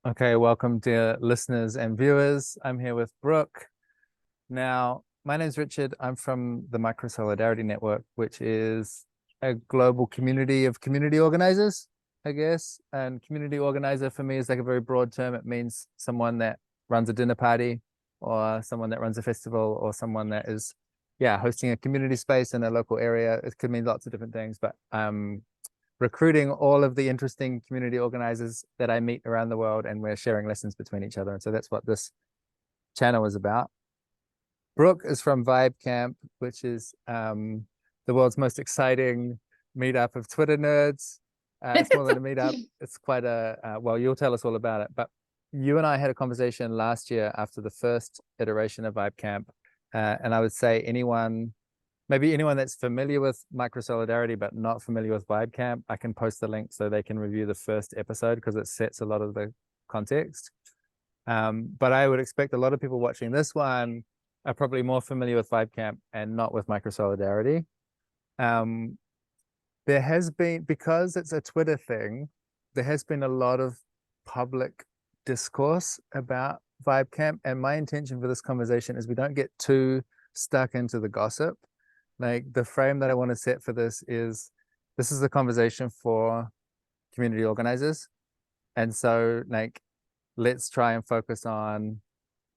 Okay, welcome, dear listeners and viewers. I'm here with Brooke. Now, my name's Richard. I'm from the Micro Solidarity Network, which is a global community of community organizers, I guess. And community organizer for me is like a very broad term. It means someone that runs a dinner party, or someone that runs a festival, or someone that is, yeah, hosting a community space in a local area. It could mean lots of different things, but recruiting all of the interesting community organizers that I meet around the world, and we're sharing lessons between each other. And so that's what this channel is about. Brooke is from VibeCamp, which is the world's most exciting meetup of Twitter nerds. It's more than a meetup. It's quite well, you'll tell us all about it. But you and I had a conversation last year after the first iteration of VibeCamp. And I would say maybe anyone that's familiar with Micro Solidarity but not familiar with VibeCamp, I can post the link so they can review the first episode because it sets a lot of the context. But I would expect a lot of people watching this one are probably more familiar with VibeCamp and not with Micro Solidarity. There has been, because it's a Twitter thing, there has been a lot of public discourse about VibeCamp. And my intention for this conversation is we don't get too stuck into the gossip. Like, the frame that I want to set for this is a conversation for community organizers. And so, like, let's try and focus on,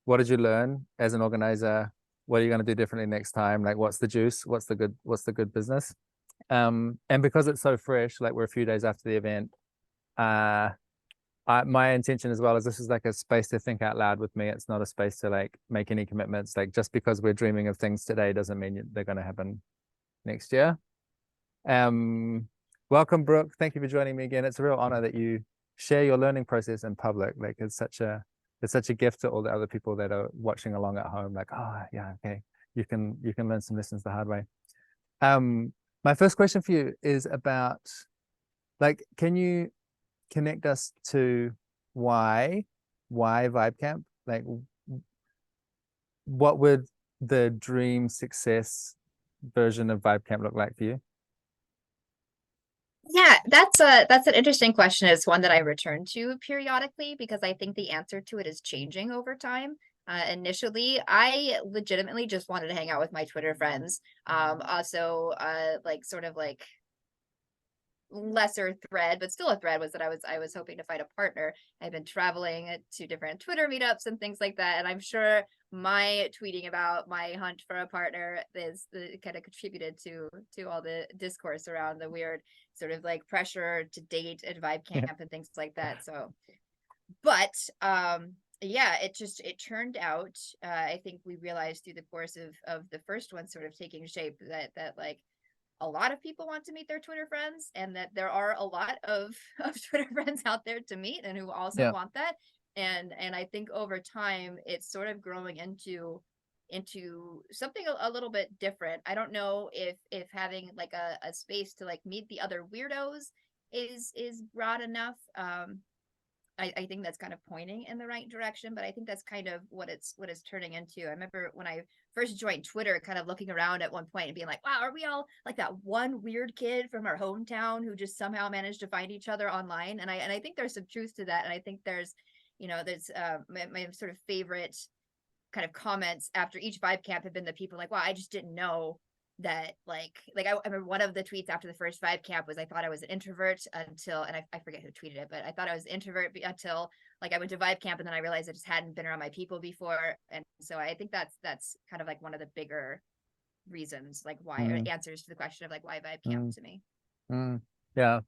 what did you learn as an organizer? What are you going to do differently next time? Like, what's the juice? What's the good business? And because it's so fresh, like we're a few days after the event, my intention as well is this is like a space to think out loud with me. It's not a space to like make any commitments. Like, just because we're dreaming of things today doesn't mean they're going to happen next year. Welcome, Brooke. Thank you for joining me again. It's a real honor that you share your learning process in public. Like, it's such a gift to all the other people that are watching along at home. Like, oh yeah, okay, you can learn some lessons the hard way. My first question for you is about, like, can you connect us to why VibeCamp? Like, what would the dream success version of VibeCamp look like for you? Yeah, that's an interesting question. It's one that I return to periodically because I think the answer to it is changing over time. Initially, I legitimately just wanted to hang out with my Twitter friends. Also, like sort of like lesser thread, but still a thread, was that I was hoping to find a partner. I've been traveling to different Twitter meetups and things like that, and I'm sure my tweeting about my hunt for a partner is kind of contributed to all the discourse around the weird sort of like pressure to date at Vibe Yeah. Camp and things like that. So, but yeah, it turned out, I think we realized through the course of the first one sort of taking shape that like a lot of people want to meet their Twitter friends, and that there are a lot of Twitter friends out there to meet and who also Yeah. want that. And I think over time it's sort of growing into something a little bit different. I don't know if having like a space to like meet the other weirdos is broad enough. I think that's kind of pointing in the right direction, but I think that's kind of what it's turning into. I remember when I first joined Twitter, kind of looking around at one point and being like, wow, are we all like that one weird kid from our hometown who just somehow managed to find each other online? And I think there's some truth to that. And I think there's, there's my sort of favorite kind of comments after each vibe camp have been the people like, wow, I just didn't know that I remember one of the tweets after the first vibe camp was, I thought I was an introvert until, and I forget who tweeted it, but I thought I was an introvert until like I went to vibe camp, and then I realized I just hadn't been around my people before. And so I think that's kind of like one of the bigger reasons, like why, or Mm, answers to the question of like why vibe camp mm, to me. mm. Yeah.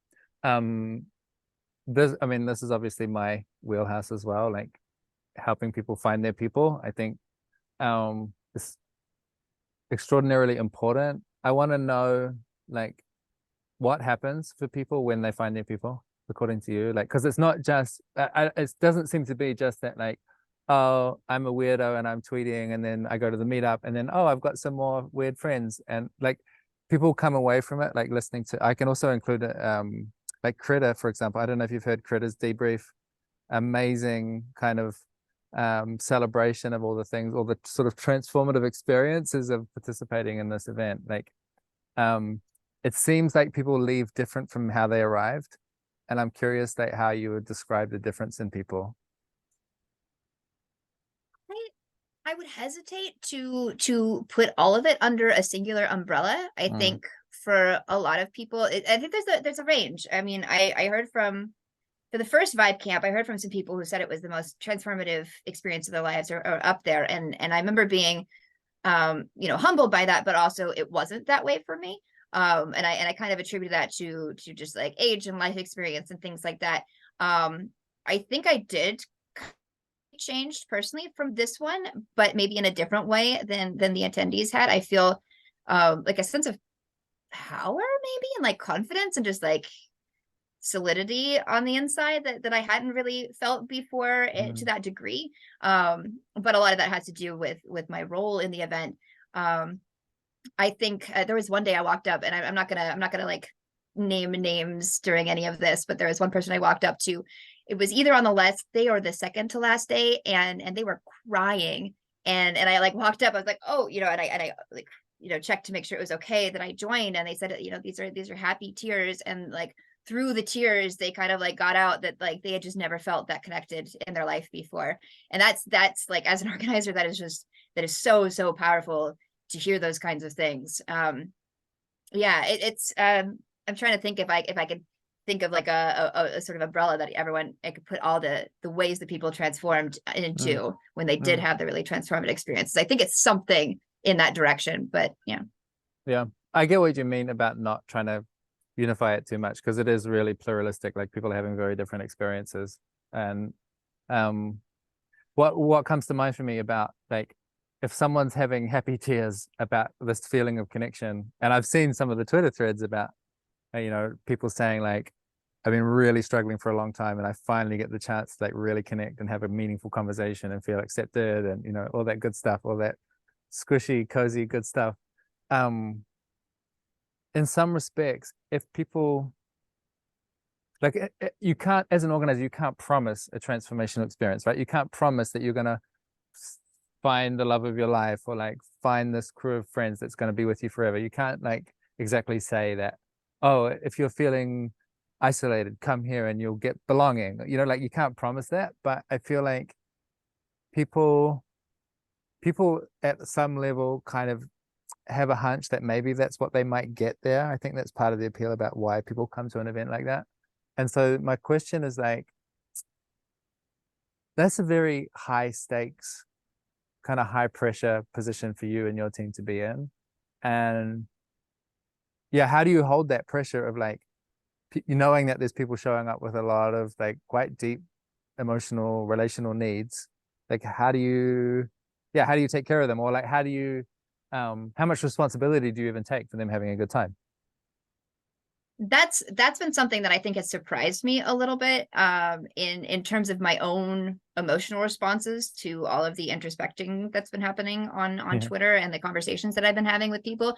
Um, I mean, this is obviously my wheelhouse as well, like helping people find their people. I think it's extraordinarily important. I want to know, like, what happens for people when they find their people, according to you. Like, because it's not just it doesn't seem to be just that, like, oh, I'm a weirdo and I'm tweeting, and then I go to the meetup, and then, oh, I've got some more weird friends. And like, people come away from it like listening to, I can also include like Critter, for example. I don't know if you've heard Critter's Debrief. Amazing kind of celebration of all the things, all the sort of transformative experiences of participating in this event. Like, um, it seems like people leave different from how they arrived, and I'm curious, like, how you would describe the difference in people I would hesitate to put all of it under a singular umbrella. I think for a lot of people, I think there's a range. I mean, I heard from for the first Vibe Camp, I heard from some people who said it was the most transformative experience of their lives, or up there. And I remember being humbled by that, but also it wasn't that way for me. And I kind of attributed that to just like age and life experience and things like that. I think I did changed personally from this one, but maybe in a different way than the attendees had. I feel like a sense of power, maybe, and like confidence and just like solidity on the inside that I hadn't really felt before to that degree. But a lot of that has to do with my role in the event. I think there was one day I walked up, and I'm not gonna like name names during any of this, but there was one person I walked up to. It was either on the last day or the second to last day, and they were crying, and I like walked up. I was like, oh, and I like checked to make sure it was okay that I joined, and they said, these are happy tears, and like through the tears they kind of like got out that like they had just never felt that connected in their life before. And that's like, as an organizer, that is so powerful to hear those kinds of things. Yeah, it's I'm trying to think if I could think of like a sort of umbrella that everyone, I could put all the ways that people transformed into when they did have the really transformative experiences. I think it's something in that direction, but yeah, I get what you mean about not trying to unify it too much, because it is really pluralistic. Like, people are having very different experiences. And what comes to mind for me about, like, if someone's having happy tears about this feeling of connection, and I've seen some of the Twitter threads about people saying like, I've been really struggling for a long time, and I finally get the chance to like really connect and have a meaningful conversation and feel accepted, and all that good stuff, all that squishy, cozy, good stuff. In some respects, if people like, you can't, as an organizer, you can't promise a transformational experience, right? You can't promise that you're gonna find the love of your life, or like find this crew of friends that's going to be with you forever. You can't like exactly say that, oh, if you're feeling isolated, come here and you'll get belonging. Like, you can't promise that. But I feel like people at some level kind of have a hunch that maybe that's what they might get there. I think that's part of the appeal about why people come to an event like that. And so my question is like, that's a very high stakes, kind of high pressure position for you and your team to be in. And yeah, how do you hold that pressure of like, knowing that there's people showing up with a lot of like quite deep emotional, relational needs? Like, how do you take care of them? Or like, how much responsibility do you even take for them having a good time? That's been something that I think has surprised me a little bit, in terms of my own emotional responses to all of the introspecting that's been happening on Twitter, and the conversations that I've been having with people.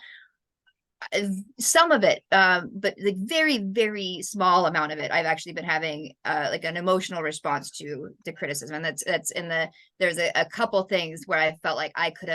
Some of it, but like very small amount of it, I've actually been having like an emotional response to the criticism. And that's there's a couple things where I felt like I could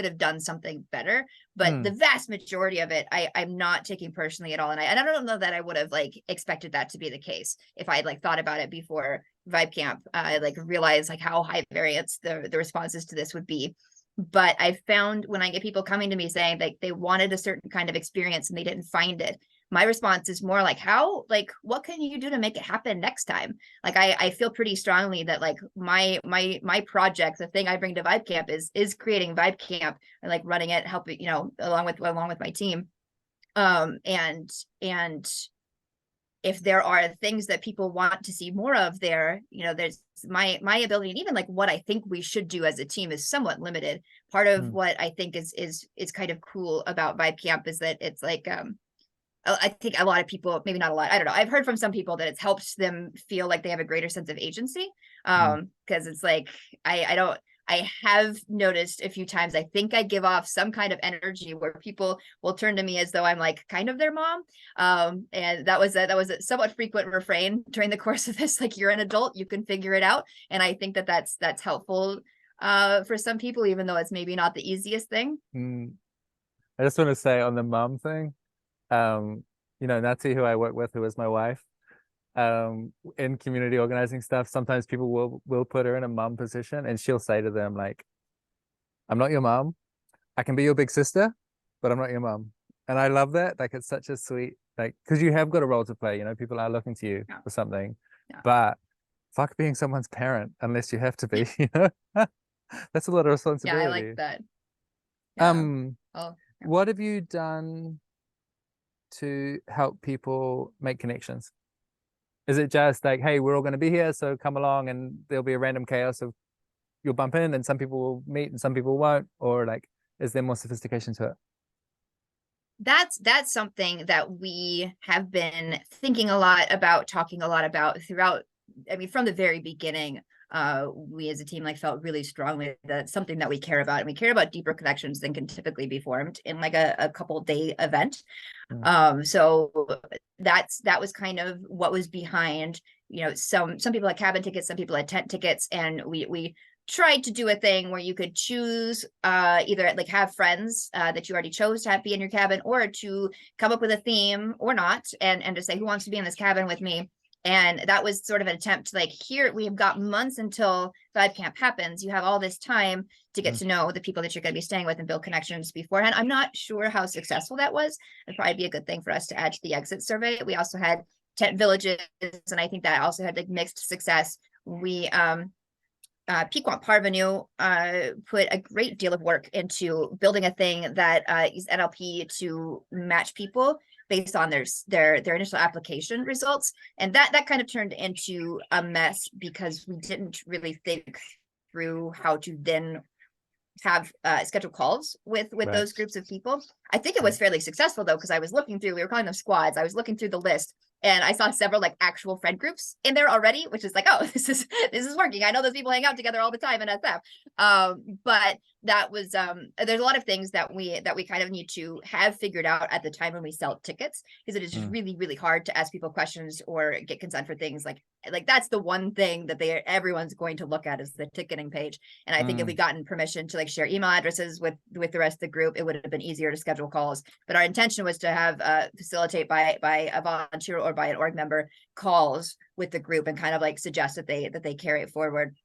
have done something better, but the vast majority of it I'm not taking personally at all. And I don't know that I would have like expected that to be the case if I had like thought about it before VibeCamp. I like realized like how high variance the responses to this would be. But I found when I get people coming to me saying like they wanted a certain kind of experience and they didn't find it, my response is more like, what can you do to make it happen next time? Like, I feel pretty strongly that like my project, the thing I bring to VibeCamp is creating VibeCamp and like running it, helping, along with my team. And if there are things that people want to see more of there, there's my ability, and even like what I think we should do as a team is somewhat limited. Part of what I think is kind of cool about VibeCamp is that it's like, I think a lot of people, maybe not a lot, I don't know, I've heard from some people that it's helped them feel like they have a greater sense of agency. Because it's like, I have noticed a few times, I think I give off some kind of energy where people will turn to me as though I'm like kind of their mom. And that was a somewhat frequent refrain during the course of this, like, you're an adult, you can figure it out. And I think that's helpful for some people, even though it's maybe not the easiest thing. I just want to say on the mom thing, Nati, who I work with, who is my wife, in community organizing stuff, sometimes people will put her in a mom position, and she'll say to them like, I'm not your mom. I can be your big sister, but I'm not your mom. And I love that. Like, it's such a sweet, like, because you have got a role to play, you know, people are looking to you Yeah. for something, Yeah. but fuck being someone's parent unless you have to be, you know? That's a lot of Yeah, I like responsibility. that. Yeah. Um, Oh, yeah. what have you done to help people make connections? Is it just like, hey, we're all going to be here, so come along, and there'll be a random chaos of you'll bump in and some people will meet and some people won't, or like, is there more sophistication to it? That's something that we have been thinking a lot about, talking a lot about throughout. I mean, from the very beginning, we as a team like felt really strongly that something that we care about, and we care about deeper connections than can typically be formed in like a couple day event. Mm. So that was kind of what was behind, you know, some people had cabin tickets, some people had tent tickets, and we tried to do a thing where you could choose either like have friends that you already chose to have be in your cabin, or to come up with a theme or not, and to say who wants to be in this cabin with me. And that was sort of an attempt to like, here we have got months until VibeCamp happens. You have all this time to get Mm. to know the people that you're going to be staying with and build connections beforehand. I'm not sure how successful that was. It'd probably be a good thing for us to add to the exit survey. We also had tent villages, and I think that also had like mixed success. We Pequot Parvenu put a great deal of work into building a thing that is NLP to match people based on their initial application results, and that kind of turned into a mess because we didn't really think through how to then have scheduled calls with Right. those groups of people. I think it was fairly successful though, because I was looking through, we were calling them squads. I was looking through the list, and I saw several like actual friend groups in there already, which is like, oh, this is working. I know those people hang out together all the time in SF. But that was there's a lot of things that we kind of need to have figured out at the time when we sell tickets, because it is just Mm. really hard to ask people questions or get consent for things like that's the one thing that everyone's going to look at is the ticketing page. And I think if we gotten permission to like share email addresses with the rest of the group, it would have been easier to schedule calls. But our intention was to have facilitate by a volunteer or by an org member calls with the group, and kind of like suggest that they carry it forward.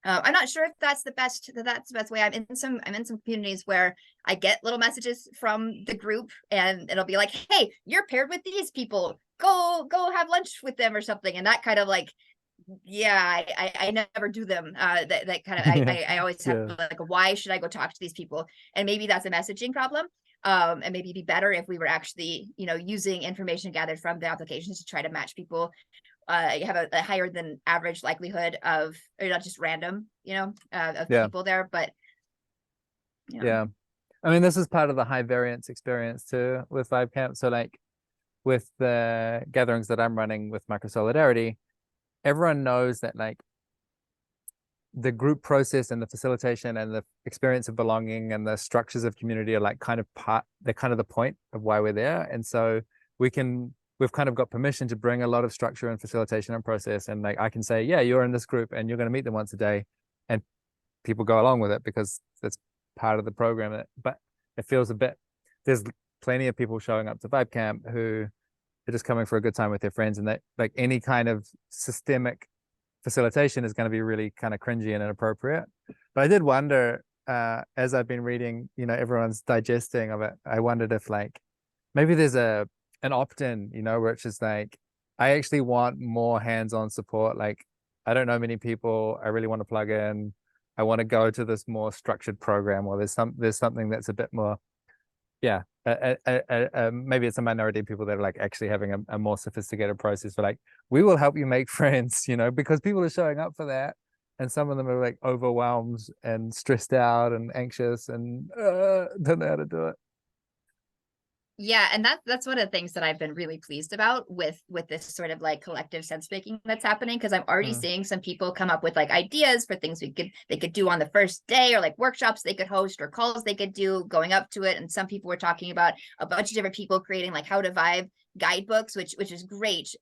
I'm not sure if that's the best way. I'm in some communities where I get little messages from the group, and it'll be like, hey, you're paired with these people, go have lunch with them or something. And that kind of like, yeah, I never do them. That kind of I always have Yeah. like, why should I go talk to these people? And maybe that's a messaging problem. And maybe it'd be better if we were actually, you know, using information gathered from the applications to try to match people. You have a higher than average likelihood of, or not just random, you know, of Yeah. people there. But you know. Yeah. I mean, this is part of the high variance experience too with VibeCamp. So like with the gatherings that I'm running with Micro Solidarity, everyone knows that like the group process and the facilitation and the experience of belonging and the structures of community are like kind of they're kind of the point of why we're there. And so we've kind of got permission to bring a lot of structure and facilitation and process. And like I can say, yeah, you're in this group and you're going to meet them once a day, and people go along with it because that's part of the program. But it feels a bit, there's plenty of people showing up to VibeCamp who are just coming for a good time with their friends, and that like any kind of systemic facilitation is going to be really kind of cringy and inappropriate. But I did wonder, as I've been reading, you know, everyone's digesting of it, I wondered if like maybe there's an opt-in, you know, where it's just like, I actually want more hands-on support. Like, I don't know many people. I really want to plug in. I want to go to this more structured program, or there's something that's a bit more, yeah. Maybe it's a minority of people that are like actually having a more sophisticated process for like, we will help you make friends, you know, because people are showing up for that, and some of them are like overwhelmed and stressed out and anxious and don't know how to do it. Yeah, and that's one of the things that I've been really pleased about with this sort of like collective sense making that's happening, because I'm already Mm. seeing some people come up with like ideas for things they could do on the first day, or like workshops they could host, or calls they could do going up to it. And some people were talking about a bunch of different people creating like how to vibe guidebooks, which is great.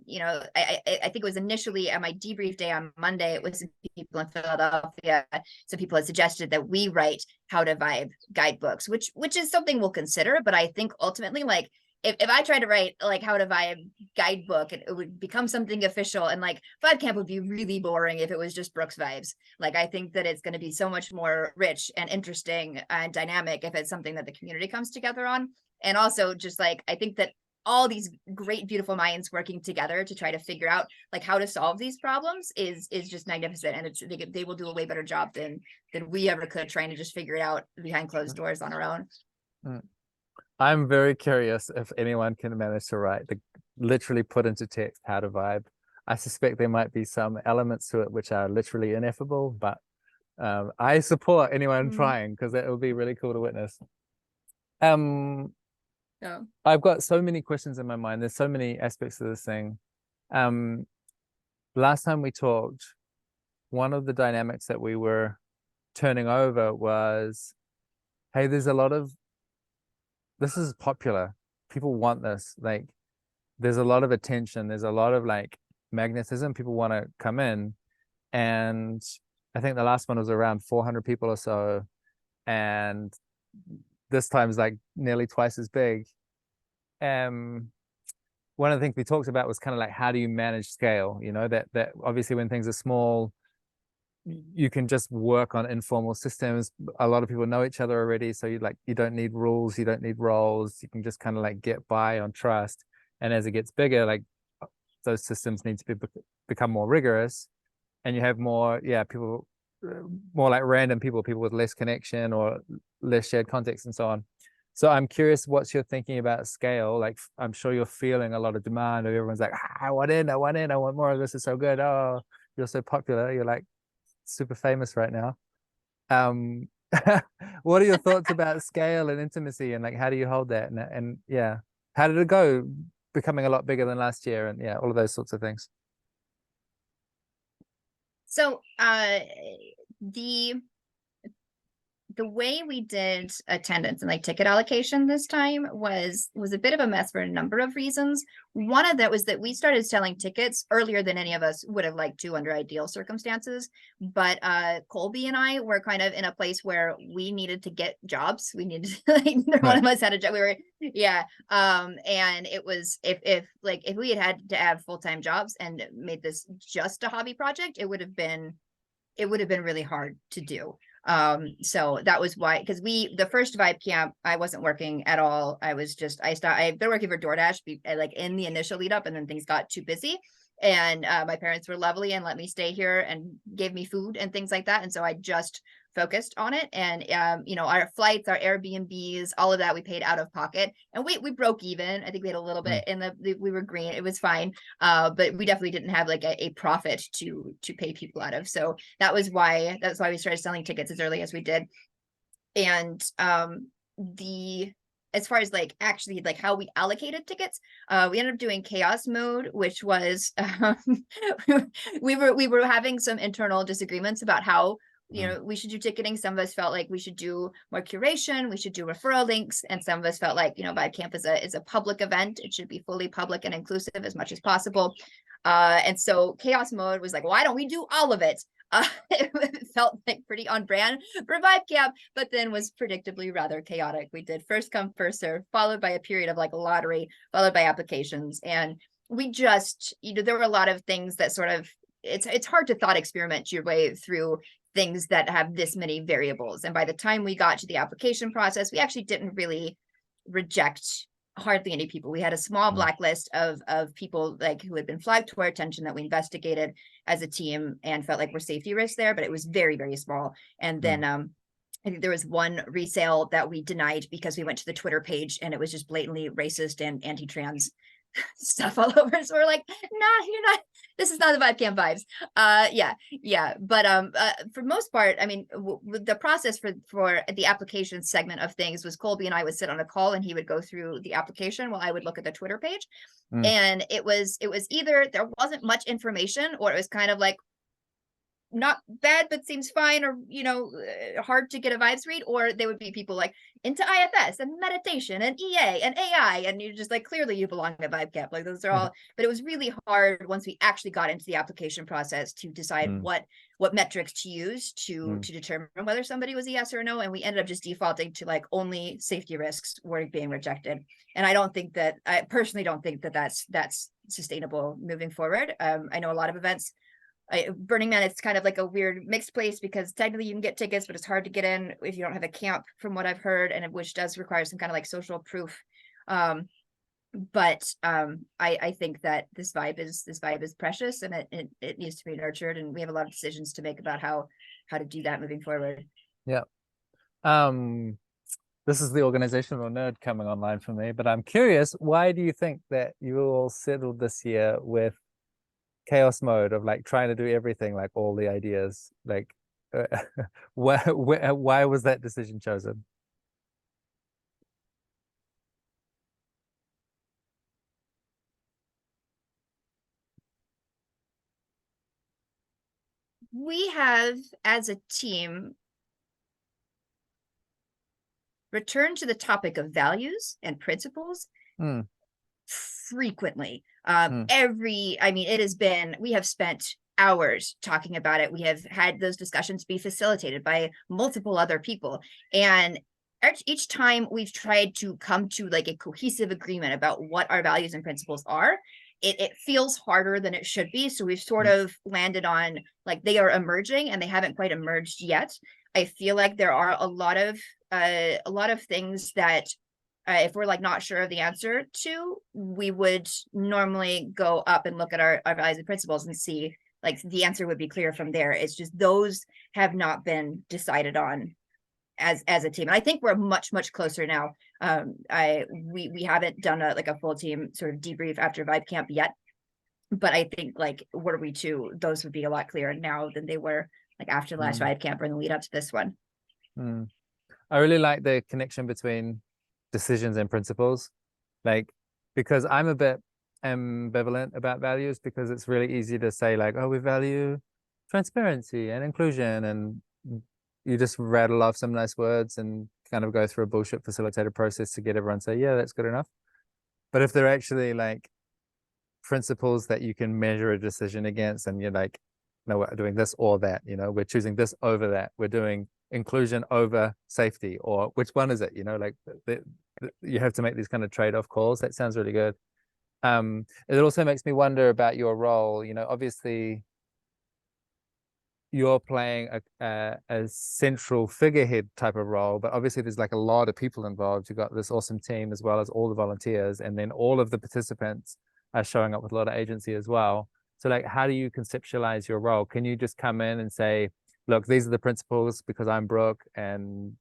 You know, I think it was initially at my debrief day on Monday, it was people in Philadelphia. Some people had suggested that we write how to vibe guidebooks, which is something we'll consider. But I think ultimately, like, if I tried to write like how to vibe guidebook, it would become something official, and like VibeCamp would be really boring if it was just Brooke's vibes. Like I think that it's going to be so much more rich and interesting and dynamic if it's something that the community comes together on. And also just like I think that all these great beautiful minds working together to try to figure out like how to solve these problems is just magnificent, and it's they will do a way better job than we ever could trying to just figure it out behind closed doors on our own. I'm very curious if anyone can manage to write literally put into text how to vibe. I suspect there might be some elements to it which are literally ineffable, but I support anyone trying, because it would be really cool to witness. Yeah. I've got so many questions in my mind. There's so many aspects of this thing. Last time we talked, one of the dynamics that we were turning over was, hey, there's a lot of, this is popular. People want this. Like, there's a lot of attention. There's a lot of like magnetism. People want to come in. And I think the last one was around 400 people or so. And this time is like nearly twice as big. One of the things we talked about was kind of like, how do you manage scale? You know, that obviously when things are small, you can just work on informal systems. A lot of people know each other already, so you don't need rules, you don't need roles. You can just kind of like get by on trust. And as it gets bigger, like those systems need to become more rigorous, and you have more people, more like random people with less connection or less shared context and so on. So I'm curious what's your thinking about scale. Like, I'm sure you're feeling a lot of demand, or everyone's like, I want in, I want more of this, is so good. Oh, you're so popular, you're like super famous right now. What are your thoughts about scale and intimacy, and like how do you hold that, and yeah, how did it go becoming a lot bigger than last year, and yeah, all of those sorts of things? So the way we did attendance and like ticket allocation this time was a bit of a mess for a number of reasons. One of that was that we started selling tickets earlier than any of us would have liked to under ideal circumstances. But Colby and I were kind of in a place where we needed to get jobs. We needed to, like, neither one of us had a job. We were, and it was if we had to have full-time jobs and made this just a hobby project, it would have been really hard to do. So that was why, because the first VibeCamp, I wasn't working at all. I've been working for DoorDash like in the initial lead up, and then things got too busy. And my parents were lovely and let me stay here and gave me food and things like that. And so I just focused on it. And our flights, our Airbnbs, all of that we paid out of pocket, and we broke even. I think we had a little bit in we were green, it was fine, but we definitely didn't have like a profit to pay people out of. So that's why we started selling tickets as early as we did. And as far as like actually like how we allocated tickets, we ended up doing chaos mode, which was we were having some internal disagreements about how we should do ticketing. Some of us felt like we should do more curation, we should do referral links, and some of us felt like VibeCamp is a public event. It should be fully public and inclusive as much as possible. And so chaos mode was like, why don't we do all of it? It felt like pretty on brand for VibeCamp, but then was predictably rather chaotic. We did first come, first serve, followed by a period of like lottery, followed by applications. And we just, there were a lot of things that sort of, it's hard to thought experiment your way through things that have this many variables. And by the time we got to the application process, we actually didn't really reject hardly any people. We had a small blacklist of people like who had been flagged to our attention that we investigated as a team and felt like were safety risks there, but it was very, very small. And then I think there was one resale that we denied because we went to the Twitter page and it was just blatantly racist and anti-trans stuff all over. So we're like, nah, you're not, this is not the VibeCamp vibes. But for most part, I mean, the process for the application segment of things was Colby and I would sit on a call and he would go through the application while I would look at the Twitter page. And it was either there wasn't much information, or it was kind of like, not bad but seems fine, or hard to get a vibes read, or they would be people like into IFS and meditation and EA and AI, and you're just like, clearly you belong at VibeCamp. Like those are all, but it was really hard once we actually got into the application process to decide what metrics to use to determine whether somebody was a yes or a no, and we ended up just defaulting to like only safety risks were being rejected. And I personally don't think that that's sustainable moving forward. I know a lot of events, Burning Man, it's kind of like a weird mixed place, because technically you can get tickets, but it's hard to get in if you don't have a camp, from what I've heard, and which does require some kind of like social proof. But I think that this vibe is precious, and it needs to be nurtured, and we have a lot of decisions to make about how to do that moving forward. Yeah. This is the organizational nerd coming online for me, but I'm curious, why do you think that you all settled this year with chaos mode of like trying to do everything, like all the ideas, like why was that decision chosen? We have, as a team, returned to the topic of values and principles frequently. It has been, we have spent hours talking about it. We have had those discussions be facilitated by multiple other people, and each time we've tried to come to like a cohesive agreement about what our values and principles are, it feels harder than it should be. So we've sort of landed on like, they are emerging and they haven't quite emerged yet. I feel like there are a lot of things that if we're like not sure of the answer to, we would normally go up and look at our values and principles and see like the answer would be clear from there. It's just those have not been decided on as a team. And I think we're much closer now. We haven't done a full team sort of debrief after VibeCamp yet, but I think like, were we to, those would be a lot clearer now than they were like after the last VibeCamp or in the lead up to this one. I really like the connection between decisions and principles, like, because I'm a bit ambivalent about values, because it's really easy to say like, oh, we value transparency and inclusion, and you just rattle off some nice words and kind of go through a bullshit facilitated process to get everyone to say, yeah, that's good enough. But if they're actually like principles that you can measure a decision against, and you're like, no, we're doing this or that, we're choosing this over that, we're doing inclusion over safety, or which one is it, like you have to make these kind of trade-off calls. That sounds really good. It also makes me wonder about your role. Obviously you're playing a central figurehead type of role, but obviously there's like a lot of people involved. You've got this awesome team as well as all the volunteers, and then all of the participants are showing up with a lot of agency as well. So like, how do you conceptualize your role? Can you just come in and say, look, these are the principles because I'm Brooke and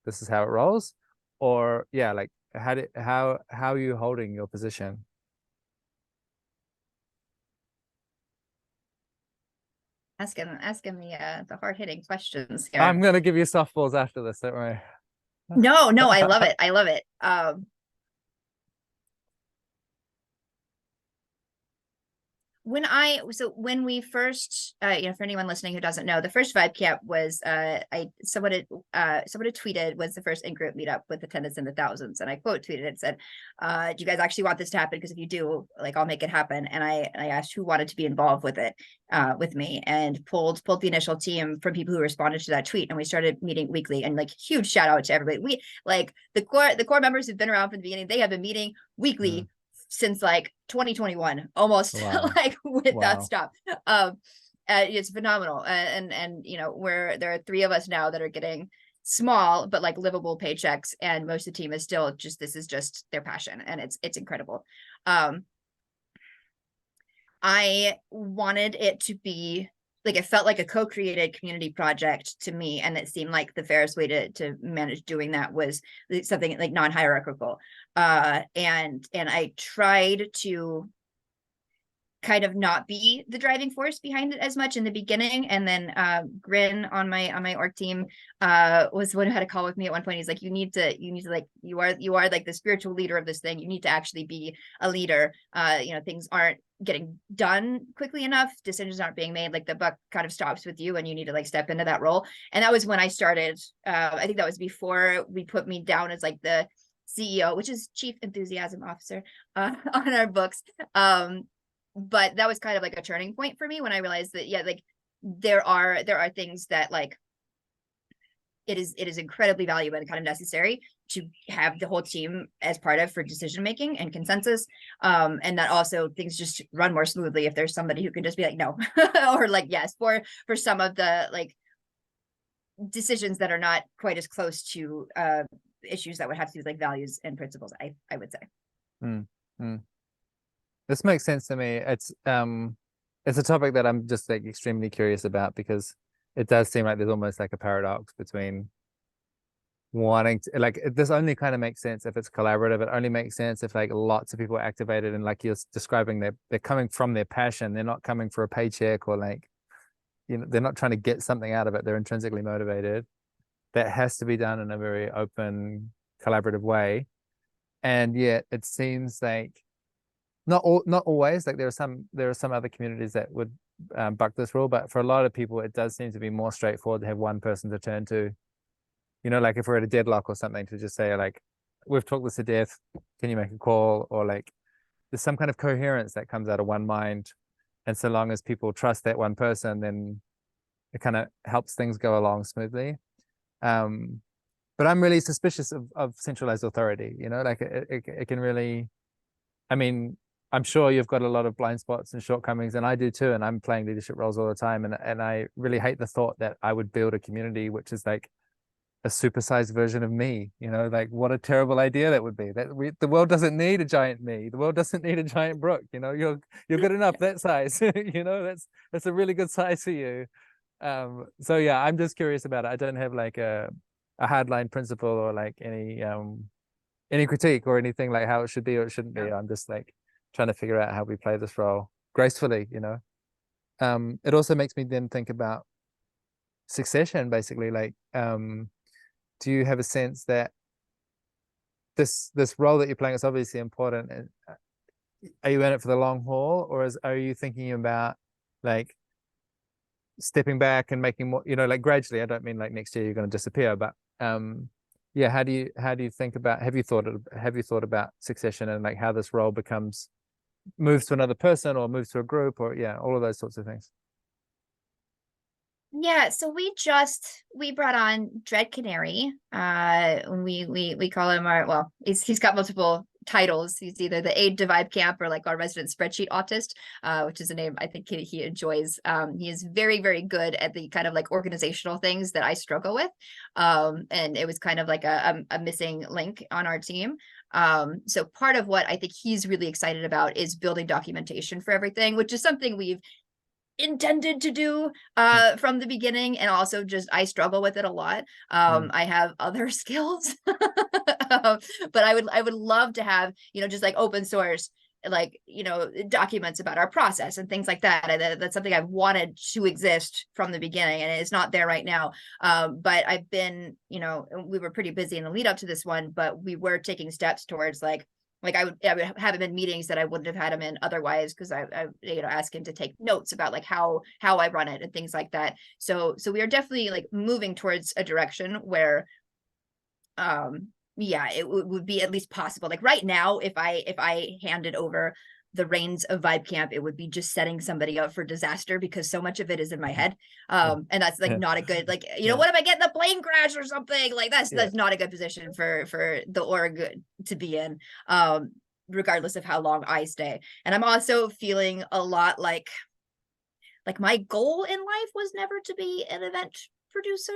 this is how it rolls? Or yeah, like how are you holding your position? Asking the hard-hitting questions here. I'm gonna give you softballs after this, don't worry. No, I love it. I love it. When we first, for anyone listening who doesn't know, the first VibeCamp was someone had tweeted, was the first in-group meetup with attendance in the thousands, and I quote tweeted and said, do you guys actually want this to happen? Because if you do, like, I'll make it happen. And I asked who wanted to be involved with it with me, and pulled the initial team from people who responded to that tweet, and we started meeting weekly. And like, huge shout out to everybody. We like the core members who've been around from the beginning. They have been meeting weekly since like 2021 almost. Wow. Like without Wow. stop. It's phenomenal. And where there are 3 of us now that are getting small but like livable paychecks, and most of the team is still just, this is just their passion, and it's incredible. I wanted it to be like, it felt like a co-created community project to me, and it seemed like the fairest way to manage doing that was something like non-hierarchical. And I tried to kind of not be the driving force behind it as much in the beginning. And then Grin on my org team was the one who had a call with me at one point. He's like, you need to like, you are like the spiritual leader of this thing. You need to actually be a leader. Things aren't getting done quickly enough, decisions aren't being made, like the buck kind of stops with you and you need to like step into that role. And that was when I started. I think that was before we put me down as like the CEO, which is Chief Enthusiasm Officer on our books. But that was kind of like a turning point for me when I realized that, yeah, like there are things that like it is incredibly valuable and kind of necessary to have the whole team as part of for decision making and consensus. And that also things just run more smoothly if there's somebody who can just be like no or like yes for some of the like decisions that are not quite as close to issues that would have to do with like values and principles, I would say. Mm, mm. This makes sense to me. It's a topic that I'm just like extremely curious about, because it does seem like there's almost like a paradox between wanting to, like, this only kind of makes sense if it's collaborative. It only makes sense if like lots of people are activated, and like you're describing, they're coming from their passion. They're not coming for a paycheck, or like, you know, they're not trying to get something out of it. They're intrinsically motivated. That has to be done in a very open, collaborative way. And yet it seems like not always, like there are some other communities that would buck this rule, but for a lot of people it does seem to be more straightforward to have one person to turn to, you know, like if we're at a deadlock or something, to just say like, we've talked this to death, can you make a call? Or like there's some kind of coherence that comes out of one mind, and so long as people trust that one person, then it kind of helps things go along smoothly. But I'm really suspicious of centralized authority, you know, like it can really, I mean, I'm sure you've got a lot of blind spots and shortcomings, and I do too. And I'm playing leadership roles all the time. And I really hate the thought that I would build a community which is like a supersized version of me. You know, like what a terrible idea that would be. The world doesn't need a giant me. The world doesn't need a giant Brooke. You know, you're good enough that size. You know, that's a really good size for you. So yeah, I'm just curious about it. I don't have like a hardline principle or like any critique or anything like how it should be or it shouldn't be. I'm just like trying to figure out how we play this role gracefully, you know. It also makes me then think about succession, basically. Like, do you have a sense that this role that you're playing is obviously important, and are you in it for the long haul, or are you thinking about like stepping back and making more, you know, like gradually? I don't mean like next year you're going to disappear, but yeah, how do you think about, have you thought about succession and like how this role moves to another person or moves to a group, or yeah, all of those sorts of things? Yeah, so we brought on Dread Canary. We call him our, well, he's got multiple titles. He's either the aide to VibeCamp or like our resident spreadsheet autist, which is a name I think he enjoys. He is very, very good at the kind of like organizational things that I struggle with. And it was kind of like a missing link on our team. So part of what I think he's really excited about is building documentation for everything, which is something we've intended to do from the beginning, and also just I struggle with it a lot. I have other skills but I would love to have, you know, just like open source, like, you know, documents about our process and things like that. That's something I've wanted to exist from the beginning, and it's not there right now. But I've been, you know, we were pretty busy in the lead up to this one, but we were taking steps towards like I would have him in meetings that I wouldn't have had him in otherwise, because I you know, ask him to take notes about like how I run it and things like that. So we are definitely like moving towards a direction where yeah, it would be at least possible. Like right now, if I handed over the reins of VibeCamp, it would be just setting somebody up for disaster, because so much of it is in my head. And that's like not a good, like, you know, what if I get in the plane crash or something? Like that's not a good position for the org to be in, regardless of how long I stay. And I'm also feeling a lot like my goal in life was never to be an event producer.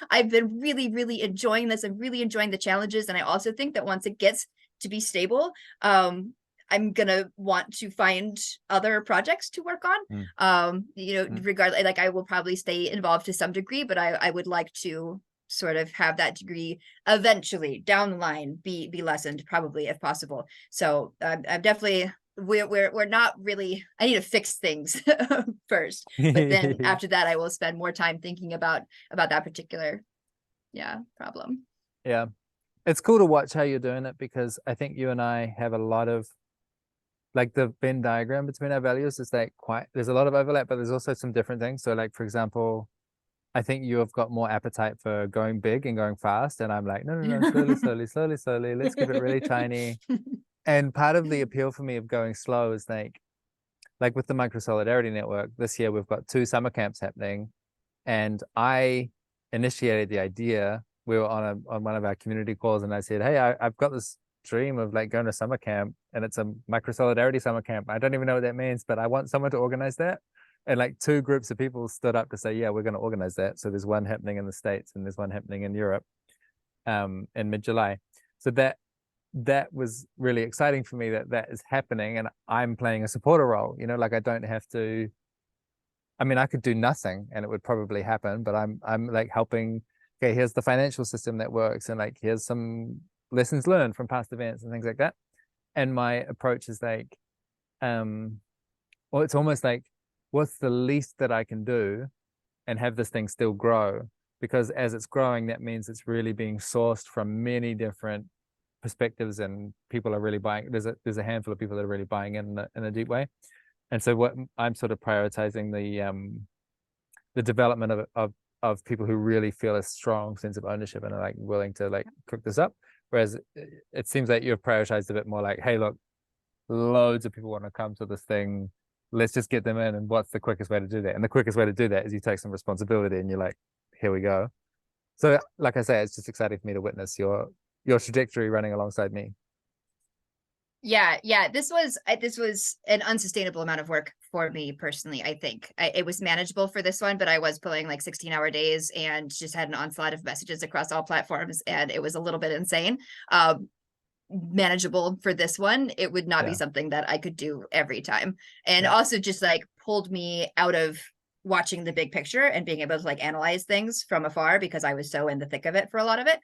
I've been really, really enjoying this. I'm really enjoying the challenges. And I also think that once it gets to be stable, I'm gonna want to find other projects to work on. You know, regardless, like I will probably stay involved to some degree, but I would like to sort of have that degree eventually down the line be lessened, probably, if possible. So I'm definitely, we're not really, I need to fix things first, but then after that I will spend more time thinking about that particular problem. Yeah, it's cool to watch how you're doing it, because I think you and I have a lot of like the Venn diagram between our values is like there's a lot of overlap, but there's also some different things. So like, for example, I think you have got more appetite for going big and going fast. And I'm like, no, no, no, slowly, slowly, slowly, slowly. Let's keep it really tiny. And part of the appeal for me of going slow is like with the Micro Solidarity Network, this year we've got 2 summer camps happening. And I initiated the idea. We were on one of our community calls, and I said, hey, I've got this dream of like going to summer camp, and it's a Micro Solidarity summer camp. I don't even know what that means, but I want someone to organize that. And like 2 groups of people stood up to say, yeah, we're going to organize that. So there's one happening in the States and there's one happening in Europe in mid-July. So that was really exciting for me, that is happening, and I'm playing a supporter role, you know, like I don't have to, I mean, I could do nothing and it would probably happen, but I'm like helping, okay, here's the financial system that works, and like here's some lessons learned from past events and things like that. And my approach is like, well, it's almost like, what's the least that I can do and have this thing still grow? Because as it's growing, that means it's really being sourced from many different perspectives, and people are really buying. There's a handful of people that are really buying in a deep way. And so what I'm sort of prioritizing the development of people who really feel a strong sense of ownership and are like willing to like cook this up. Whereas it seems like you've prioritized a bit more like, hey, look, loads of people want to come to this thing. Let's just get them in. And what's the quickest way to do that? And the quickest way to do that is you take some responsibility and you're like, here we go. So like I say, it's just exciting for me to witness your trajectory running alongside me. Yeah, this was an unsustainable amount of work for me personally. I think it was manageable for this one, but I was pulling like 16-hour days and just had an onslaught of messages across all platforms, and it was a little bit insane. Manageable for this one. It would not be something that I could do every time, and also just like pulled me out of watching the big picture and being able to like analyze things from afar, because I was so in the thick of it for a lot of it.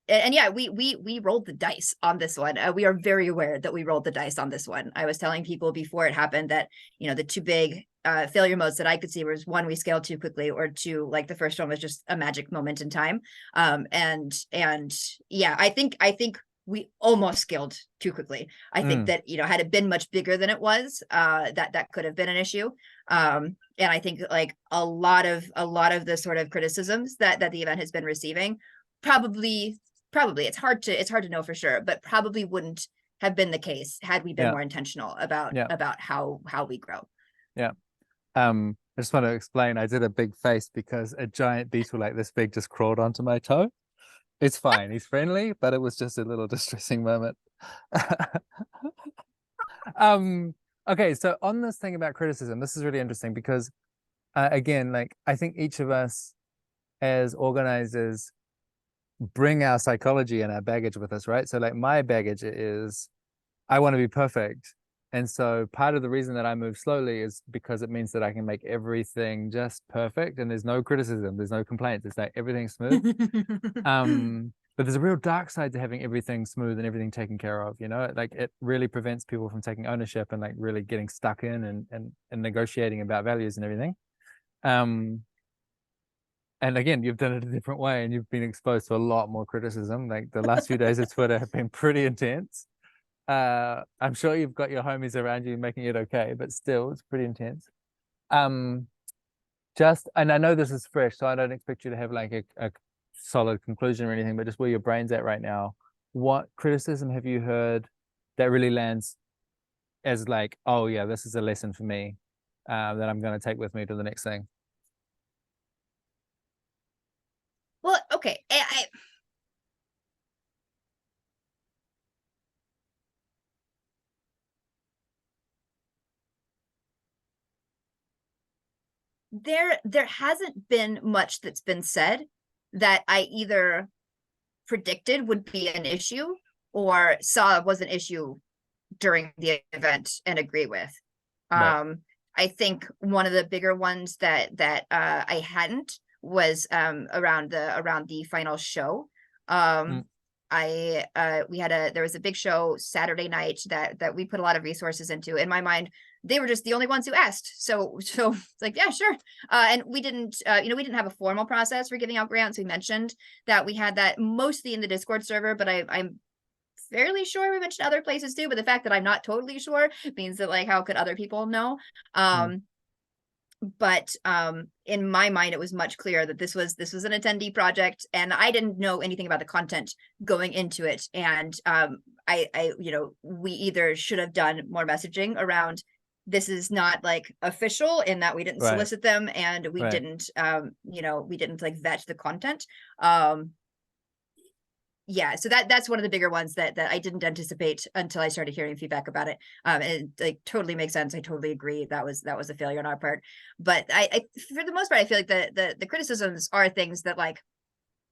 And yeah, we rolled the dice on this one. We are very aware that we rolled the dice on this one. I was telling people before it happened that, you know, the 2 big failure modes that I could see was, 1, we scaled too quickly, or 2, like the first one was just a magic moment in time. And yeah, I think we almost scaled too quickly. I think that, you know, had it been much bigger than it was, that could have been an issue. And I think like a lot of the sort of criticisms that the event has been receiving probably it's hard to know for sure, but probably wouldn't have been the case had we been more intentional about how we grow. I just want to explain, I did a big face because a giant beetle like this big just crawled onto my toe. It's fine, he's friendly, but it was just a little distressing moment. Okay, so on this thing about criticism, this is really interesting because again, like I think each of us as organizers bring our psychology and our baggage with us, right? So like my baggage is I want to be perfect. And so part of the reason that I move slowly is because it means that I can make everything just perfect and there's no criticism, there's no complaints, it's like everything's smooth. But there's a real dark side to having everything smooth and everything taken care of, you know, like it really prevents people from taking ownership and like really getting stuck in and negotiating about values and everything. And again, you've done it a different way and you've been exposed to a lot more criticism. Like the last few days of Twitter have been pretty intense. I'm sure you've got your homies around you making it okay, but still it's pretty intense. And I know this is fresh, so I don't expect you to have like a solid conclusion or anything, but just where your brain's at right now, what criticism have you heard that really lands as like, oh yeah, this is a lesson for me that I'm going to take with me to the next thing? Well, okay. There hasn't been much that's been said that I either predicted would be an issue or saw was an issue during the event and agree with. Right. I think one of the bigger ones that I hadn't was around the final show. There was a big show Saturday night that we put a lot of resources into. In my mind, they were just the only ones who asked. So it's like, yeah, sure. And we didn't have a formal process for giving out grants. We mentioned that we had that mostly in the Discord server, but I'm fairly sure we mentioned other places too, but the fact that I'm not totally sure means that like, how could other people know? But in my mind, it was much clearer that this was an attendee project, and I didn't know anything about the content going into it. And I we either should have done more messaging around this is not like official in that we didn't Right. solicit them, and we Right. didn't we didn't like vet the content. Yeah, so that's one of the bigger ones that I didn't anticipate until I started hearing feedback about it. And it like totally makes sense. I totally agree. That was a failure on our part. But I for the most part, I feel like the criticisms are things that like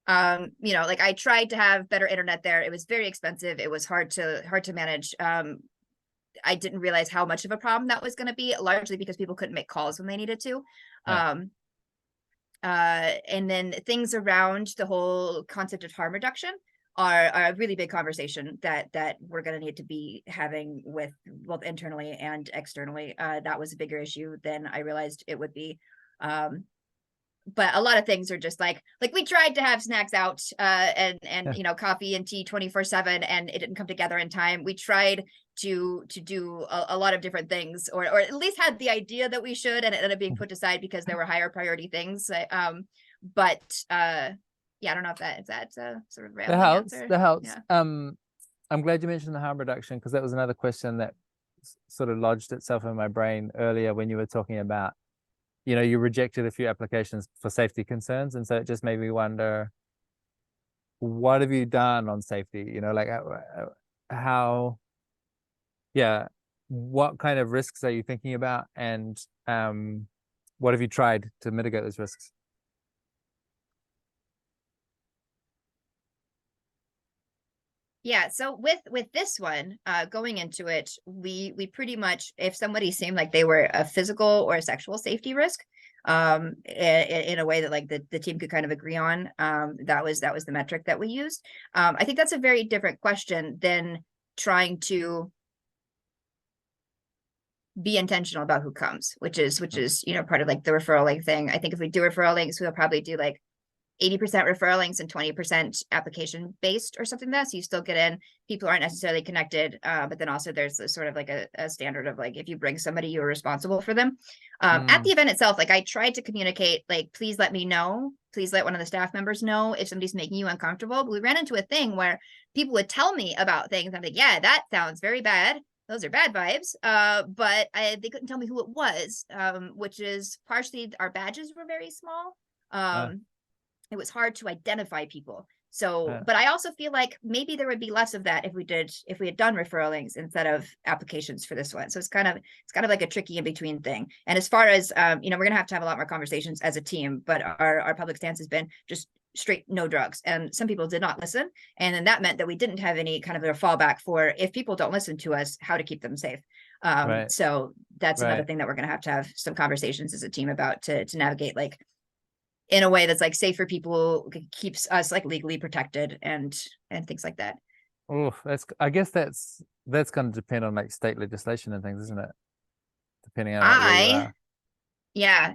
like I tried to have better internet there. It was very expensive. It was hard to manage. I didn't realize how much of a problem that was going to be, largely because people couldn't make calls when they needed to. Yeah. And then things around the whole concept of harm reduction are a really big conversation that we're going to need to be having with both internally and externally. That was a bigger issue than I realized it would be. But a lot of things are just like we tried to have snacks out and coffee and tea 24/7, and it didn't come together in time. We tried to do a lot of different things, or at least had the idea that we should, and it ended up being put aside because there were higher priority things. But yeah, I don't know if that's a sort of rambling answer. That helps. Yeah. I'm glad you mentioned the harm reduction, because that was another question that sort of lodged itself in my brain earlier when you were talking about, you rejected a few applications for safety concerns. And so it just made me wonder, what have you done on safety? Like how, yeah, what kind of risks are you thinking about? And what have you tried to mitigate those risks? Yeah, so with this one, going into it, we pretty much, if somebody seemed like they were a physical or a sexual safety risk, in a way that like the team could kind of agree on, that was the metric that we used. I think that's a very different question than trying to be intentional about who comes, which is part of like the referral link thing. I think if we do referral links, we'll probably do like 80% referral links and 20% application based or something like that. So you still get in, people aren't necessarily connected, but then also there's a sort of like a standard of like, if you bring somebody, you're responsible for them. At the event itself, like I tried to communicate, like, please let me know, please let one of the staff members know if somebody's making you uncomfortable. But we ran into a thing where people would tell me about things. I'm like, yeah, that sounds very bad. Those are bad vibes. But they couldn't tell me who it was, which is partially our badges were very small. It was hard to identify people. So, but I also feel like maybe there would be less of that if we had done referral links instead of applications for this one. So it's kind of like a tricky in between thing. And as far as we're gonna have to have a lot more conversations as a team, but our public stance has been just straight no drugs. And some people did not listen. And then that meant that we didn't have any kind of a fallback for, if people don't listen to us, how to keep them safe. So that's another thing that we're gonna have some conversations as a team about to navigate, like in a way that's like safe for people, keeps us like legally protected and things like that. Oh, I guess that's going to depend on like state legislation and things, isn't it? Depending on like, where you are. Yeah.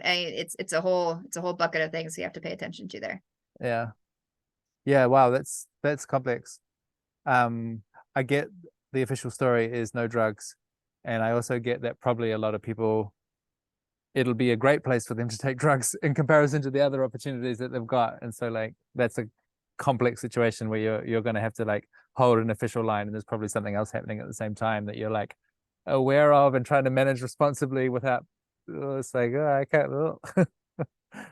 It's a whole bucket of things you have to pay attention to there. Yeah. Wow, that's complex. I get the official story is no drugs, and I also get that probably a lot of people, it'll be a great place for them to take drugs in comparison to the other opportunities that they've got. And so like that's a complex situation where you're going to have to like hold an official line, and there's probably something else happening at the same time that you're like aware of and trying to manage responsibly without it's like, oh, I can't.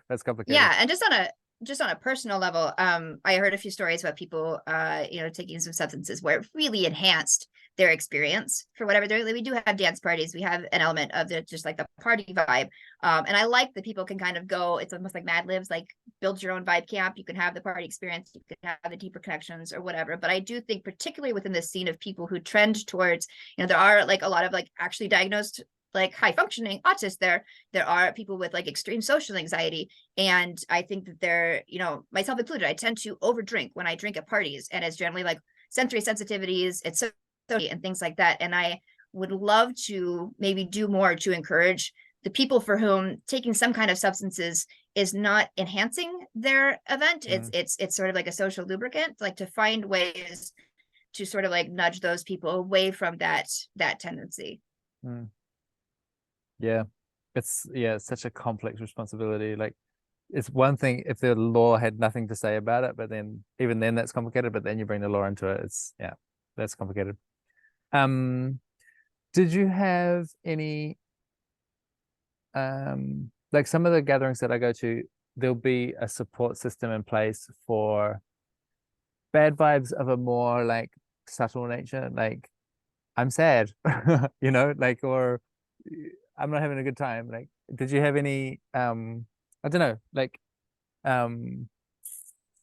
That's complicated. Yeah, and just on a personal level, I heard a few stories about people taking some substances where it really enhanced their experience for whatever they're doing. We do have dance parties. We have an element of just like the party vibe. And I like that people can kind of go, it's almost like Mad Libs, like build your own VibeCamp. You can have the party experience, you can have the deeper connections or whatever. But I do think particularly within this scene of people who trend towards, there are like a lot of like actually diagnosed like high functioning autists there are people with like extreme social anxiety, and I think that they're myself included, I tend to overdrink when I drink at parties, and it's generally like sensory sensitivities, and things like that. And I would love to maybe do more to encourage the people for whom taking some kind of substances is not enhancing their event. It's sort of like a social lubricant, like to find ways to sort of like nudge those people away from that tendency. Yeah, it's such a complex responsibility. Like, it's one thing if the law had nothing to say about it, but then even then that's complicated. But then you bring the law into it, that's complicated. Did you have any like some of the gatherings that I go to, there'll be a support system in place for bad vibes of a more like subtle nature, like I'm sad, like, or I'm not having a good time. Like, did you have any I don't know, um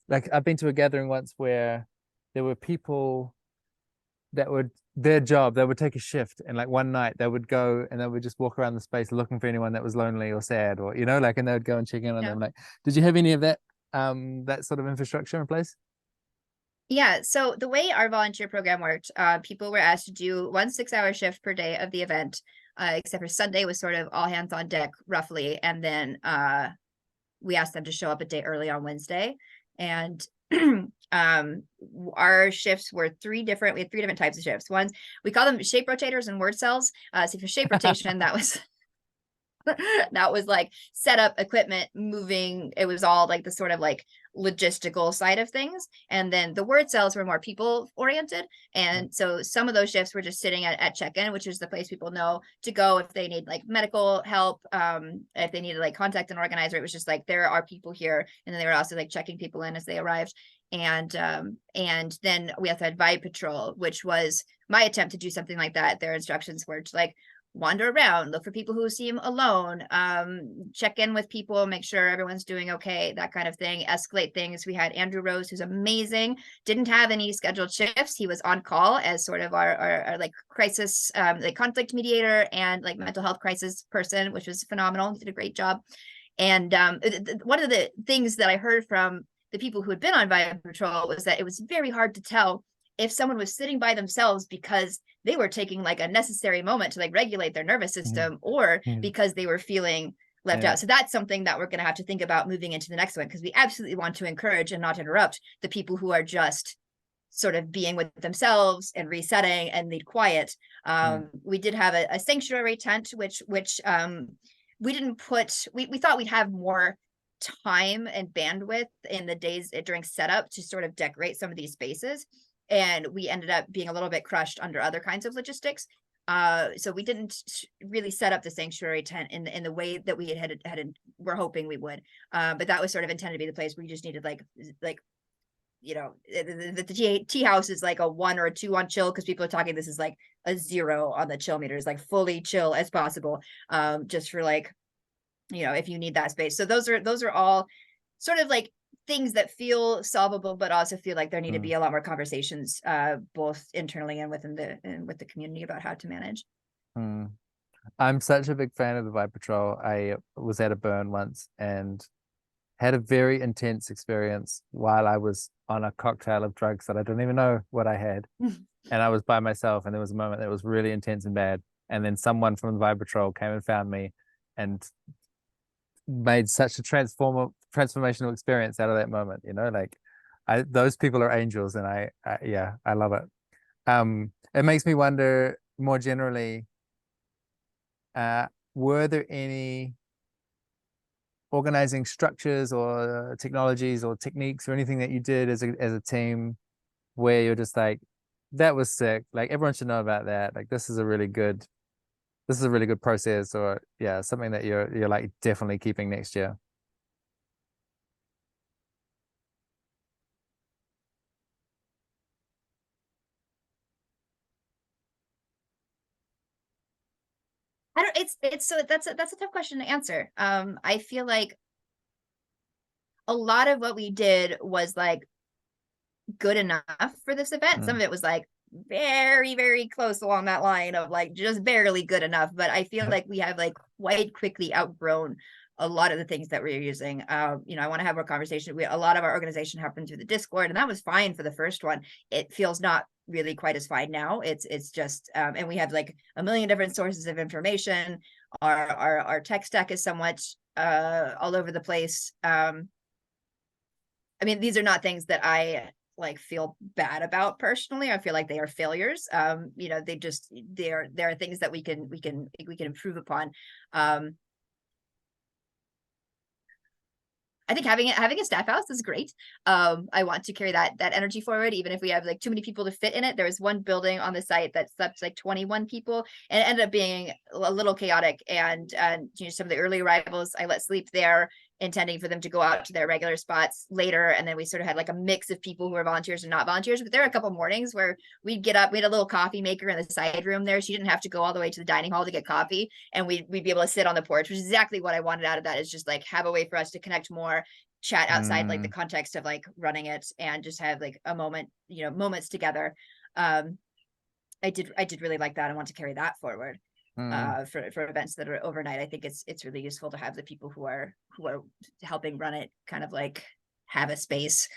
like I've been to a gathering once where there were people that would their job, they would take a shift, and like one night they would go and they would just walk around the space looking for anyone that was lonely or sad, or like, and they would go and check in on them. Like, did you have any of that that sort of infrastructure in place? Yeah, so the way our volunteer program worked, people were asked to do 1 6-hour shift per day of the event, except for Sunday was sort of all hands on deck roughly, and then we asked them to show up a day early on Wednesday. And our shifts were we had 3 different types of shifts. Ones, we call them shape rotators and word cells. So for shape rotation, that was that was like set up equipment, moving. It was all like the sort of like logistical side of things. And then the word cells were more people oriented. And so some of those shifts were just sitting at check-in, which is the place people know to go if they need like medical help, if they need to like contact an organizer. It was just like, there are people here. And then they were also like checking people in as they arrived. And then we also had Vibe Patrol, which was my attempt to do something like that. Their instructions were to like wander around, look for people who seem alone, check in with people, make sure everyone's doing okay, that kind of thing, escalate things. We had Andrew Rose, who's amazing, didn't have any scheduled shifts. He was on call as sort of our like crisis, like conflict mediator and like mental health crisis person, which was phenomenal. He did a great job. And one of the things that I heard from the people who had been on Vibe Patrol was that it was very hard to tell if someone was sitting by themselves because they were taking like a necessary moment to like regulate their nervous system, or because they were feeling left out. So that's something that we're going to have to think about moving into the next one, because we absolutely want to encourage and not interrupt the people who are just sort of being with themselves and resetting and need quiet. We did have a sanctuary tent, which we didn't put, we thought we'd have more time and bandwidth in the days during setup to sort of decorate some of these spaces. And we ended up being a little bit crushed under other kinds of logistics. So we didn't really set up the sanctuary tent in the way that we had we're hoping we would. But that was sort of intended to be the place where you just needed like the tea house is like a 1 or a 2 on chill, because people are talking this is like a 0 on the chill meters, like fully chill as possible, just for like, if you need that space. So those are all sort of like things that feel solvable, but also feel like there need to be a lot more conversations, both internally and with the community about how to manage. I'm such a big fan of the Vibe Patrol. I was at a burn once and had a very intense experience while I was on a cocktail of drugs that I don't even know what I had. And I was by myself, and there was a moment that was really intense and bad. And then someone from the Vibe Patrol came and found me and made such a transformational experience out of that moment. Like those people are angels, and I love it. It makes me wonder more generally, were there any organizing structures or technologies or techniques or anything that you did as a team where you're just like, that was sick, like everyone should know about that, like this is a really good process, or something that you're like definitely keeping next year? I don't, it's so that's a tough question to answer. I feel like a lot of what we did was like good enough for this event. Some of it was like very, very close along that line of like just barely good enough. But I feel like we have like quite quickly outgrown a lot of the things that we're using. I want to have a conversation. A lot of our organization happened through the Discord, and that was fine for the first one. It feels not really quite as fine now. It's just and we have like a million different sources of information our tech stack is somewhat all over the place. I mean, these are not things that I like feel bad about personally. I feel like they are failures. You know, there are things that we can improve upon. I think having a staff house is great. I want to carry that energy forward, even if we have like too many people to fit in it. There was one building on the site that slept like 21 people, and it ended up being a little chaotic. And you know, some of the early arrivals I let sleep there, intending for them to go out to their regular spots later. And then we sort of had like a mix of people who were volunteers and not volunteers. But there were a couple mornings where we'd get up, we had a little coffee maker in the side room there. She didn't have to go all the way to the dining hall to get coffee. And we'd be able to sit on the porch, which is exactly what I wanted out of that, is just like have a way for us to connect more, chat outside like the context of like running it, and just have like a moment, you know, moments together. I did really like that. I want to carry that forward. For events that are overnight. I think it's really useful to have the people who are helping run it kind of like have a space.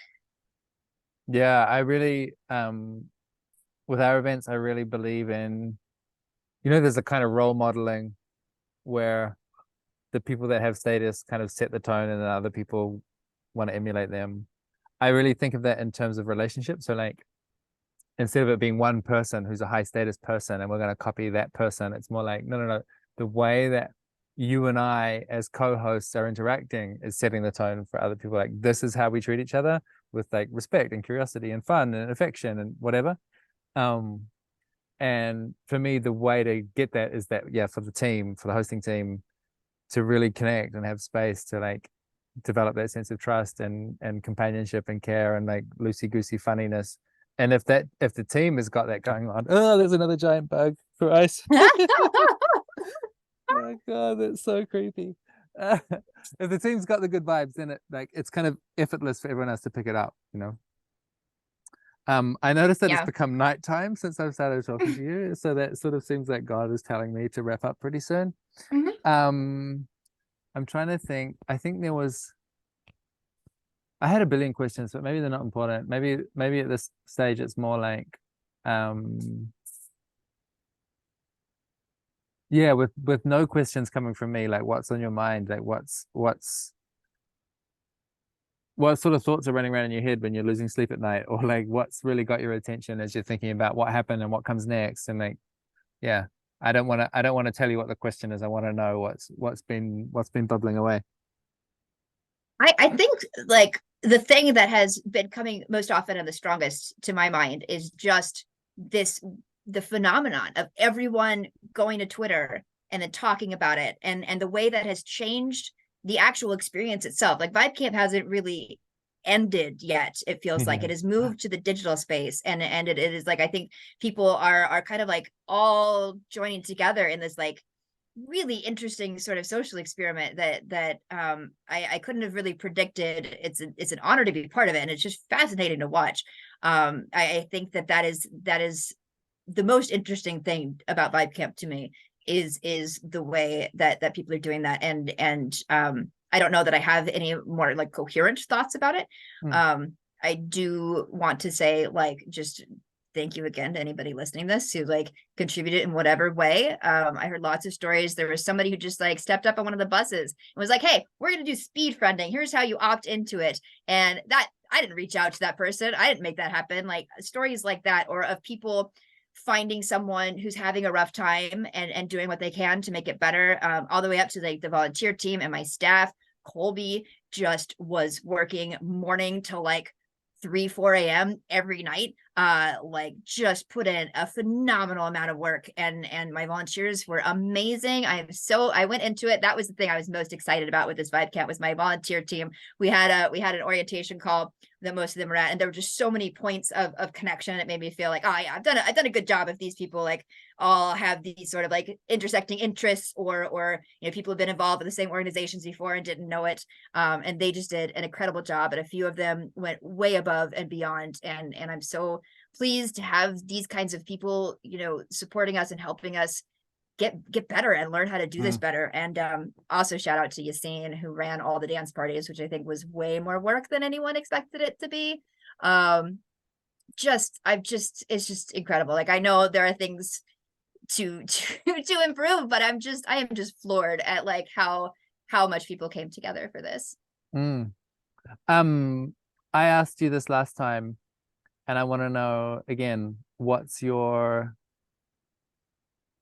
Yeah, I really with our events, I really believe in, you know, there's a kind of role modeling where the people that have status kind of set the tone and then other people want to emulate them. I really think of that in terms of relationships. So like, instead of it being one person who's a high status person and we're going to copy that person, it's more like, no. The way that you and I as co-hosts are interacting is setting the tone for other people. Like, this is how we treat each other, with like respect and curiosity and fun and affection and whatever. And for me, the way to get that is that, yeah, for the hosting team to really connect and have space to like develop that sense of trust and companionship and care and like loosey-goosey funniness. And if the team has got that going on, oh, there's another giant bug for ice. Oh God, that's so creepy. If the team's got the good vibes, then it's kind of effortless for everyone else to pick it up, you know. I noticed that it's become nighttime since I've started talking to you, so that sort of seems like God is telling me to wrap up pretty soon. I'm trying to think. I think I had a billion questions, but maybe they're not important. Maybe at this stage it's more like, yeah, with no questions coming from me, like what's on your mind? Like what sort of thoughts are running around in your head when you're losing sleep at night? Or like what's really got your attention as you're thinking about what happened and what comes next? And like, yeah, I don't want to tell you what the question is. I want to know what's been bubbling away. I think like the thing that has been coming most often and the strongest to my mind is just the phenomenon of everyone going to Twitter and then talking about it, and the way that has changed the actual experience itself. Like VibeCamp hasn't really ended yet. It feels like it has moved to the digital space, and it is like, I think people are kind of like all joining together in this like really interesting sort of social experiment that I couldn't have really predicted. It's an honor to be part of it, and it's just fascinating to watch. I think that is the most interesting thing about VibeCamp to me, is the way that people are doing that. And I don't know that I have any more like coherent thoughts about it. I do want to say, like, just thank you again to anybody listening to this who like contributed in whatever way. I heard lots of stories. There was somebody who just like stepped up on one of the buses and was like, hey, we're going to do speed friending. Here's how you opt into it. And that, I didn't reach out to that person. I didn't make that happen. Like stories like that, or of people finding someone who's having a rough time and doing what they can to make it better, all the way up to like the volunteer team and my staff. Colby just was working morning till like 3-4 a.m. every night, like just put in a phenomenal amount of work, and my volunteers were amazing. I went into it. That was the thing I was most excited about with this VibeCamp, was my volunteer team. We had an orientation call that most of them were at, and there were just so many points of connection. It made me feel like, oh yeah, I've done a good job if these people like all have these sort of like intersecting interests, or you know, people have been involved in the same organizations before and didn't know it. And they just did an incredible job, and a few of them went way above and beyond. And I'm so pleased to have these kinds of people, you know, supporting us and helping us get better and learn how to do this better. And also shout out to Yassine, who ran all the dance parties, which I think was way more work than anyone expected it to be. It's just incredible. Like, I know there are things to improve, but I am just floored at like how much people came together for this. Mm. I asked you this last time, and I want to know again, what's your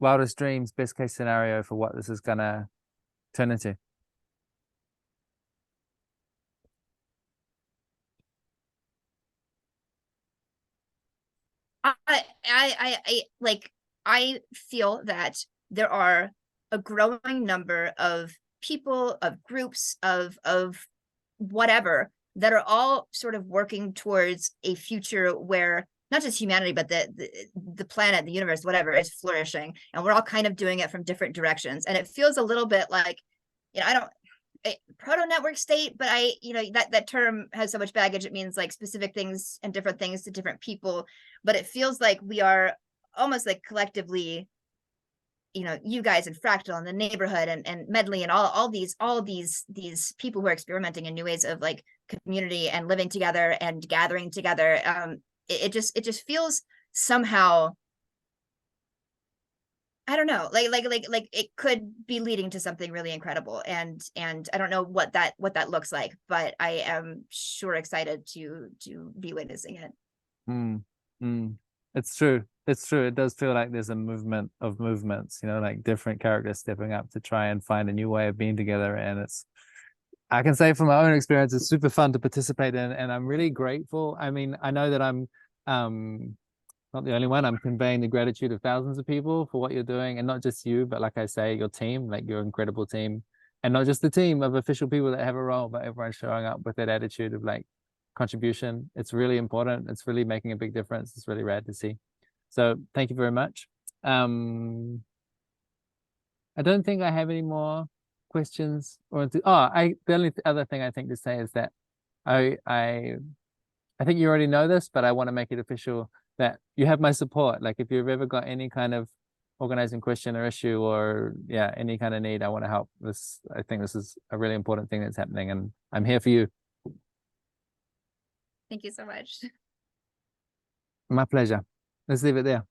wildest dreams, best case scenario for what this is gonna turn into? Like I feel that there are a growing number of people, of groups, of whatever that are all sort of working towards a future where not just humanity, but the planet, the universe, whatever, is flourishing, and we're all kind of doing it from different directions. And it feels a little bit like, I don't proto network state, but that term has so much baggage. It means like specific things and different things to different people, but it feels like we are almost like collectively, you guys and Fractal and the neighborhood and Medley and all these people who are experimenting in new ways of like community and living together and gathering together. It just feels somehow, I don't know, like it could be leading to something really incredible, and I don't know what that looks like, but I am sure excited to be witnessing it. Mm, mm. It's true. It's true. It does feel like there's a movement of movements, like different characters stepping up to try and find a new way of being together. And I can say from my own experience, it's super fun to participate in, and I'm really grateful. I mean, I know that I'm not the only one. I'm conveying the gratitude of thousands of people for what you're doing, and not just you, but like I say, your team, like your incredible team, and not just the team of official people that have a role, but everyone showing up with that attitude of like contribution. It's really important. It's really making a big difference. It's really rad to see. So thank you very much. I don't think I have any more questions the only other thing I think to say is that I think you already know this, but I want to make it official that you have my support. Like if you've ever got any kind of organizing question or issue, or any kind of need, I want to help. I think this is a really important thing that's happening, and I'm here for you. Thank you so much. My pleasure. Let's leave it there.